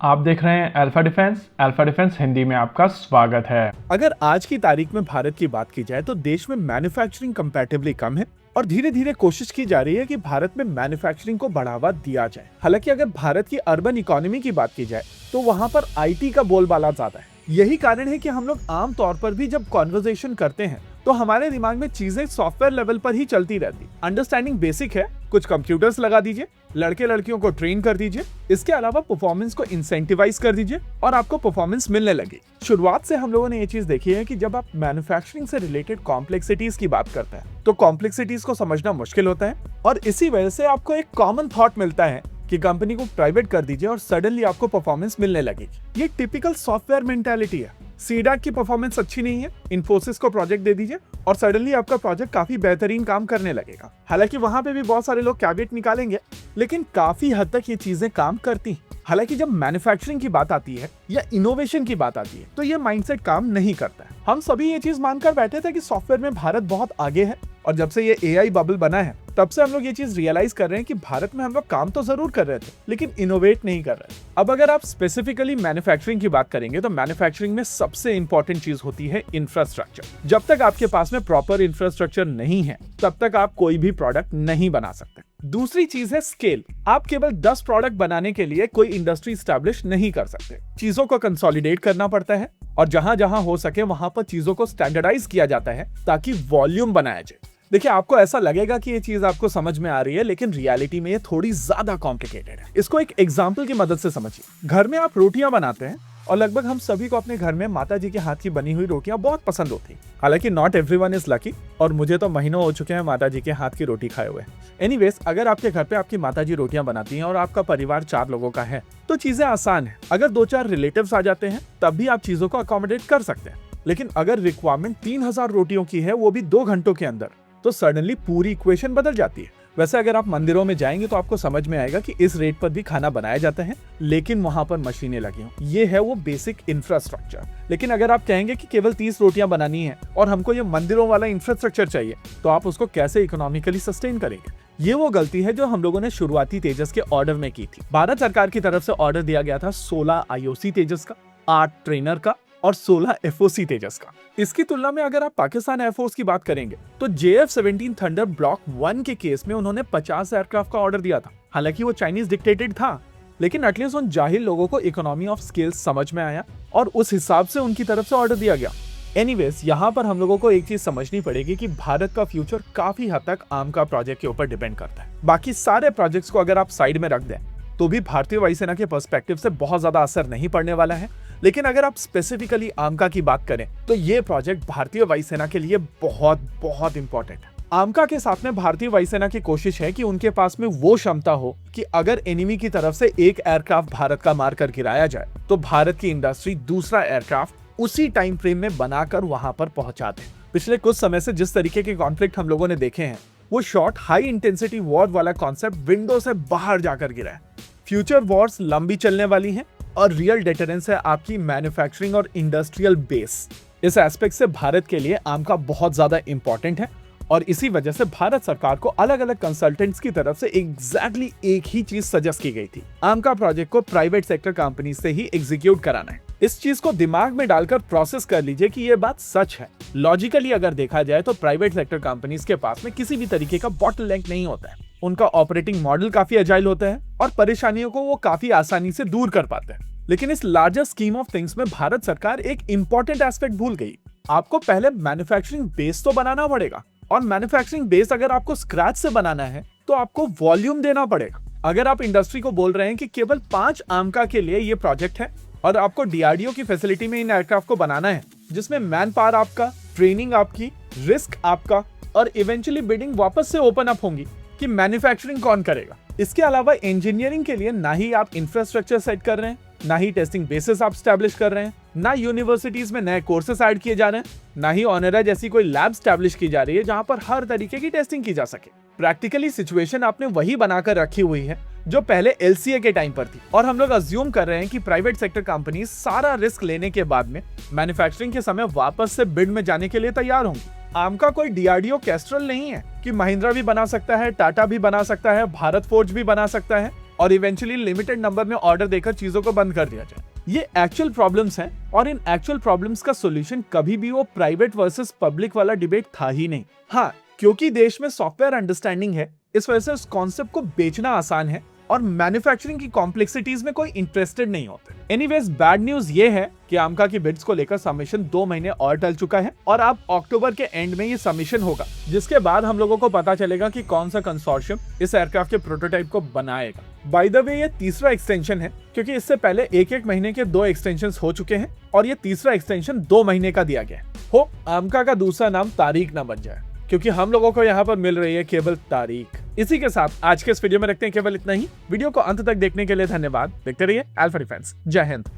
आप देख रहे हैं अल्फा डिफेंस हिंदी में आपका स्वागत है। अगर आज की तारीख में भारत की बात की जाए तो देश में मैन्युफैक्चरिंग कंपैरेटिवली कम है और धीरे धीरे कोशिश की जा रही है कि भारत में मैन्युफैक्चरिंग को बढ़ावा दिया जाए। हालांकि अगर भारत की अर्बन इकोनॉमी की बात की जाए तो वहां पर आईटी का बोलबाला ज्यादा है। यही कारण है कि हम लोग आम तौर पर भी जब कॉन्वर्सेशन करते हैं तो हमारे दिमाग में चीजें सॉफ्टवेयर लेवल पर ही चलती रहती। अंडरस्टैंडिंग बेसिक है, कुछ कंप्यूटर्स लगा दीजिए, लड़के लड़कियों को ट्रेन कर दीजिए, इसके अलावा परफॉर्मेंस को इंसेंटिवाइज कर दीजिए और आपको परफॉर्मेंस मिलने लगी। शुरुआत से हम लोगों ने ये चीज देखी है कि जब आप मैन्युफैक्चरिंग से रिलेटेड कॉम्प्लेक्सिटीज की बात करते हैं तो कॉम्प्लेक्सिटीज को समझना मुश्किल होता है और इसी वजह से आपको एक कॉमन थॉट मिलता है कि कंपनी को प्राइवेट कर दीजिए और सडनली आपको परफॉर्मेंस मिलने लगेगी। ये टिपिकल सॉफ्टवेयर मेंटालिटी है। सीडैक की परफॉर्मेंस अच्छी नहीं है, इन्फोसिस को प्रोजेक्ट दे दीजिए और सडनली आपका प्रोजेक्ट काफी बेहतरीन काम करने लगेगा। हालांकि वहां पे भी बहुत सारे लोग कैविएट निकालेंगे, लेकिन काफी हद तक ये चीजें काम करती हैं। हालांकि जब मैन्युफैक्चरिंग की बात आती है या इनोवेशन की बात आती है तो ये माइंडसेट काम नहीं करता है। हम सभी ये चीज मानकर बैठे थे कि सॉफ्टवेयर में भारत बहुत आगे है और जब से ये एआई बबल बना है तब से हम लोग ये चीज रियलाइज कर रहे हैं कि भारत में हम लोग काम तो जरूर कर रहे थे लेकिन इनोवेट नहीं कर रहे। अब अगर आप स्पेसिफिकली मैन्युफैक्चरिंग की बात करेंगे तो मैन्युफैक्चरिंग में सबसे इंपॉर्टेंट चीज होती है इंफ्रास्ट्रक्चर। जब तक आपके पास में प्रॉपर इंफ्रास्ट्रक्चर नहीं है तब तक आप कोई भी प्रोडक्ट नहीं बना सकते। दूसरी चीज है स्केल। आप केवल 10 प्रोडक्ट बनाने के लिए कोई इंडस्ट्री स्टैब्लिश नहीं कर सकते। चीजों को कंसोलिडेट करना पड़ता है और जहां जहां हो सके वहां पर चीजों को स्टैंडर्डाइज किया जाता है ताकि वॉल्यूम बनाया जाए। देखिए, आपको ऐसा लगेगा कि ये चीज आपको समझ में आ रही है लेकिन रियलिटी में ये थोड़ी ज्यादा कॉम्प्लिकेटेड है। इसको एक एग्जांपल की मदद से समझिए। घर में आप रोटियां बनाते हैं और लगभग हम सभी को अपने घर में माता जी के हाथ की बनी हुई रोटियां बहुत पसंद होती हैं। हालांकि नॉट एवरीवन इज लकी और मुझे तो महीनों हो चुके हैं माता जी के हाथ की रोटी खाए हुए। एनीवेज, अगर आपके घर पे आपकी माता जी रोटियां बनाती हैं और आपका परिवार 4 लोगों का है तो चीजें आसान है। अगर 2-4 रिलेटिव्स आ जाते हैं तब भी आप चीजों को अकोमोडेट कर सकते हैं। लेकिन अगर रिक्वायरमेंट 3000 रोटियों की है, वो भी 2 घंटों के अंदर, तो सडनली पूरी इक्वेशन बदल जाती है। वैसे अगर आप मंदिरों में जाएंगे तो आपको समझ में आएगा कि इस रेट पर भी खाना बनाया जाता है लेकिन वहां पर मशीनें लगी हों। ये है वो बेसिक इंफ्रास्ट्रक्चर। लेकिन अगर आप कहेंगे कि केवल 30 रोटियां बनानी है और हमको ये मंदिरों वाला इंफ्रास्ट्रक्चर चाहिए तो आप उसको कैसे इकोनॉमिकली सस्टेन करेंगे? ये वो गलती है जो हम लोगों ने शुरुआती तेजस के ऑर्डर में की थी। भारत सरकार की तरफ से ऑर्डर दिया गया था 16 आईओसी तेजस का, 8 ट्रेनर का और 16 एफओसी तेजस का। इसकी तुलना में अगर आप पाकिस्तान एयरफोर्स की बात करेंगे तो JF-17 थंडर ब्लॉक 1 के केस में उन्होंने 50 एयरक्राफ्ट का ऑर्डर दिया था। हालांकि वो चाइनीज डिक्टेटेड था लेकिन एटलीस्ट उन जाहिल लोगों को इकोनॉमी ऑफ स्केल समझ में आया और उस हिसाब से उनकी तरफ से ऑर्डर दिया गया। एनीवेज, यहाँ पर हम लोगों को एक चीज समझनी पड़ेगी कि भारत का फ्यूचर काफी हद तक आमका प्रोजेक्ट के ऊपर डिपेंड करता है। बाकी सारे प्रोजेक्ट्स को अगर आप साइड में रख दें तो भी भारतीय वायुसेना के पर्सपेक्टिव से बहुत ज्यादा असर नहीं पड़ने वाला है। लेकिन अगर आप स्पेसिफिकली आमका की बात करें तो ये प्रोजेक्ट भारतीय वायुसेना के लिए बहुत बहुत इंपॉर्टेंट है। आमका के साथ में भारतीय वायुसेना की कोशिश है कि उनके पास में वो क्षमता हो कि अगर एनिमी की तरफ से एक एयरक्राफ्ट भारत का मारकर गिराया जाए तो भारत की इंडस्ट्री दूसरा एयरक्राफ्ट उसी टाइम फ्रेम में बनाकर वहां पर पहुंचा दे। पिछले कुछ समय से जिस तरीके के कॉन्फ्लिक्ट हम लोगों ने देखे हैं वो शॉर्ट हाई इंटेंसिटी वॉर वाला कॉन्सेप्ट विंडो से बाहर जाकर गिरा है। फ्यूचर वॉर्स लंबी चलने वाली हैं और रियल डेटरेंस है आपकी मैन्युफैक्चरिंग और इंडस्ट्रियल बेस। इस एस्पेक्ट से भारत के लिए आमका बहुत ज्यादा इंपॉर्टेंट है और इसी वजह से भारत सरकार को अलग अलग कंसल्टेंट्स की तरफ से एग्जैक्टली एक ही चीज सजेस्ट की गई थी। आमका प्रोजेक्ट को प्राइवेट सेक्टर कंपनी से ही एग्जीक्यूट कराना है। इस चीज को दिमाग में डालकर प्रोसेस कर लीजिए कि ये बात सच है। लॉजिकली अगर देखा जाए तो प्राइवेट सेक्टर कंपनीज के पास में किसी भी तरीके का बॉटलनेक नहीं होता है। उनका ऑपरेटिंग मॉडल काफी एजाइल होता है और परेशानियों को वो काफी आसानी से दूर कर पाते हैं। लेकिन इस लार्जर स्कीम ऑफ थिंग्स में भारत सरकार एक इंपॉर्टेंट एस्पेक्ट भूल गई। आपको पहले मैन्युफैक्चरिंग बेस तो बनाना पड़ेगा और मैन्युफैक्चरिंग बेस अगर आपको स्क्रैच से बनाना है तो आपको वॉल्यूम देना पड़ेगा। अगर आप इंडस्ट्री को बोल रहे हैं कि केवल 5 आमका के लिए ये प्रोजेक्ट है और आपको डीआरडीओ की फैसिलिटी में इन एयरक्राफ्ट को बनाना है जिसमें मैन पावर आपका, ट्रेनिंग आपकी, रिस्क आपका और इवेंचुअली बिडिंग वापस से ओपन अप होंगी कि मैन्युफैक्चरिंग कौन करेगा। इसके अलावा इंजीनियरिंग के लिए ना ही आप इंफ्रास्ट्रक्चर सेट कर रहे हैं, ना ही टेस्टिंग बेसिस आप स्टैब्लिश कर रहे हैं, ना यूनिवर्सिटीज में नए कोर्सेस ऐड किए जा रहे हैं, ना ही ऑनरा जैसी कोई लैब स्टैब्लिश की जा रही है जहां पर हर तरीके की टेस्टिंग की जा सके। प्रैक्टिकली सिचुएशन आपने वही बनाकर रखी हुई है जो पहले एलसीए के टाइम पर थी और हम लोग अज्यूम कर रहे हैं कि प्राइवेट सेक्टर कंपनी सारा रिस्क लेने के बाद में मैन्युफैक्चरिंग के समय वापस से बिड में जाने के लिए तैयार होंगी। आमका कोई डीआरडीओ कैस्ट्रल नहीं है कि महिंद्रा भी बना सकता है, टाटा भी बना सकता है, भारत फोर्ज भी बना सकता है और इवेंचुअली लिमिटेड नंबर में ऑर्डर देकर चीजों को बंद कर दिया जाए। ये एक्चुअल प्रॉब्लम्स हैं और इन एक्चुअल प्रॉब्लम्स का सॉल्यूशन कभी भी वो प्राइवेट वर्सेस पब्लिक वाला डिबेट था ही नहीं। हाँ, क्योंकि देश में सॉफ्टवेयर अंडरस्टैंडिंग है, इस वजह से उस कॉन्सेप्ट को बेचना आसान है और मैन्युफैक्चरिंग की कॉम्प्लेक्सिटीज में कोई इंटरेस्टेड नहीं होते। एनीवेज, बैड न्यूज ये है कि आमका की बिड्स को लेकर सबमिशन 2 महीने और टल चुका है और अब अक्टूबर के एंड में ये सबमिशन होगा, जिसके बाद हम लोगों को पता चलेगा कि कौन सा कंसोर्शियम इस एयरक्राफ्ट के प्रोटोटाइप को बनाएगा। बाय द वे, ये तीसरा एक्सटेंशन है, क्योंकि इससे पहले एक महीने के 2 एक्सटेंशन हो चुके हैं और ये तीसरा एक्सटेंशन 2 महीने का दिया गया है। होप आमका का दूसरा नाम तारीख ना बन जाए, क्योंकि हम लोगों को यहाँ पर मिल रही है केवल तारीख। इसी के साथ आज के इस वीडियो में रखते हैं केवल इतना ही। वीडियो को अंत तक देखने के लिए धन्यवाद। देखते रहिए अल्फा डिफेंस। जय हिंद।